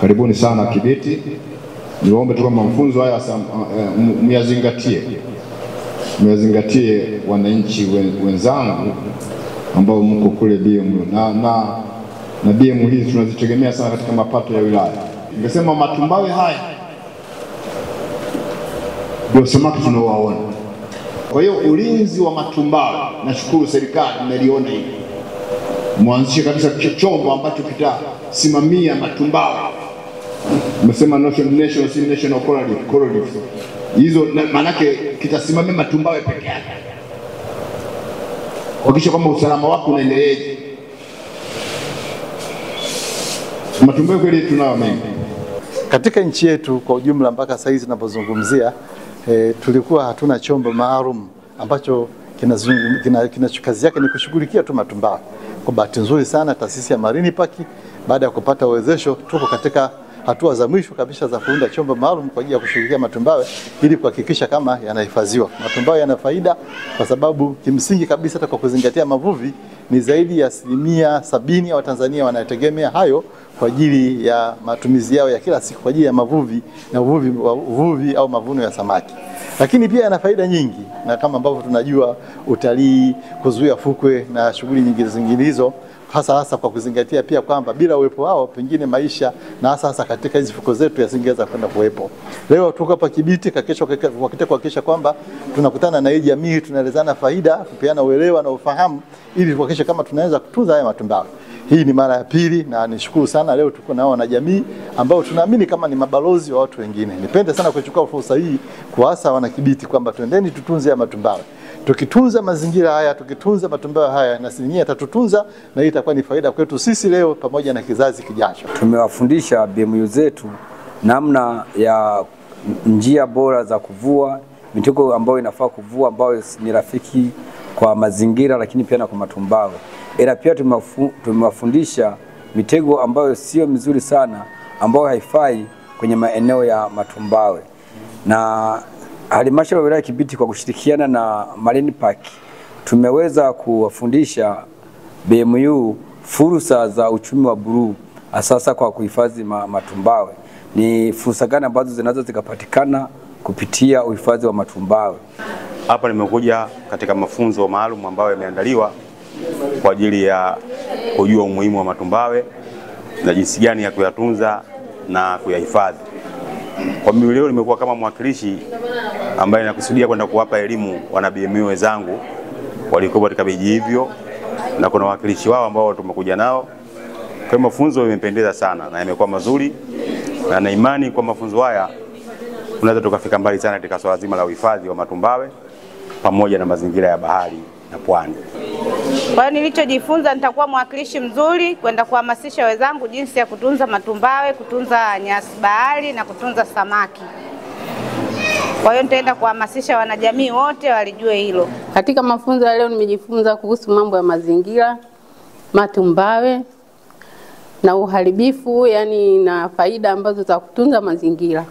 Karibuni sana Kibiti. Niombe tu kama mafunzo haya myazingatie wananchi wenzangu ambao mko kule BMU na BMU hizi tunazitegemea sana katika mapato ya wilaya. Ningesema matumbawe haya ndio samaki tunaowaona. Kwa hiyo ulinzi wa matumbawe, nashukuru serikali imeliona hili. Mwanzishe kabisa chombo ambacho kitasimamia matumbawe. Umesema national coral reef. Hizo maana yake kitasimamia matumbawe peke yake. Kuhakikisha kwamba usalama wako unaendeleaje. Matumbawe kweli tunao mengi. Katika nchi yetu kwa ujumla mpaka sasa hizi tunapozungumzia tulikuwa hatuna chombo maalum ambacho kazi yake ni kushughulikia tu matumbawe. Kwa bahati nzuri sana taasisi ya Marine Park baada ya kupata uwezesho tuko katika hatua za mwisho kabisa za kuunda chombo maalum kwa ajili ya kushughulikia matumbawe ili kuhakikisha kama yanahifadhiwa. Matumbawe yana faida kwa sababu kimsingi kabisa hata kwa kuzingatia mavuvi ni zaidi ya 70% ya Watanzania wanategemea hayo kwa ajili ya matumizi yao ya kila siku kwa ajili ya mavuvi na uvuvi au mavuno ya samaki. Lakini pia yana faida nyingi na kama ambavyo tunajua utalii, kuzuia fukwe na shughuli nyingi zinginezo, hasa kwa kuzingatia pia kwamba bila uwepo wao pengine maisha na hasa katika hizi fukwe zetu yasingeweza kwenda kuwepo. Leo tuko hapa Kibiti kuhakikisha kwamba tunakutana na hii jamii, tunaelezana faida, kupeana uelewa na ufahamu ili kuhakikisha kama tunaweza kutunza haya matumbawe. Hii ni mara ya pili na nishukuru sana leo tuko nao na jamii ambao tunaamini kama ni mabalozi wa watu wengine. Nipende sana kuchukua fursa hii kuasa wana Kibiti kwamba twendeni tutunze ya matumbawe. Tukitunza mazingira haya, tukitunza matumbawe haya na sisi atatutunza na hii itakuwa ni faida kwetu sisi leo pamoja na kizazi kijacho. Tumewafundisha BMU zetu namna ya njia bora za kuvua, mitego ambayo inafaa kuvua ambayo ni rafiki kwa mazingira lakini pia na kwa matumbawe. Ila pia tumewafundisha mitego ambayo sio mizuri sana ambayo haifai kwenye maeneo ya matumbawe. Na halmashauri ya wilaya Kibiti kwa kushirikiana na Marine Park tumeweza kuwafundisha BMU fursa za uchumi wa buluu hasa kwa kuhifadhi matumbawe. Ni fursa gani ambazo zinaweza zikapatikana kupitia uhifadhi wa matumbawe. Hapa nimekuja katika mafunzo maalum ambayo yameandaliwa kwa ajili ya kujua umuhimu wa matumbawe na jinsi gani ya kuyatunza na kuyahifadhi. Kwa mimi leo nimekuwa kama mwakilishi ambaye nakusudia kwenda kuwapa elimu wana BMU wenzangu walikuwa katika vijiji hivyo na kuna wakilishi wao ambao tumekuja nao. Kwa mafunzo yamependeza sana na yamekuwa mazuri na imani kwa mafunzo haya tunaweza tukafika mbali sana katika swala zima la uhifadhi wa matumbawe pamoja na mazingira ya bahari na pwani. Kwa hiyo nilichojifunza nitakuwa mwakilishi mzuri kwenda kuhamasisha wenzangu jinsi ya kutunza matumbawe, kutunza nyasi bahari na kutunza samaki. Kwa hiyo nitaenda kuhamasisha wanajamii wote walijue hilo. Katika mafunzo ya leo nimejifunza kuhusu mambo ya mazingira, matumbawe na uharibifu, yani na faida ambazo za kutunza mazingira.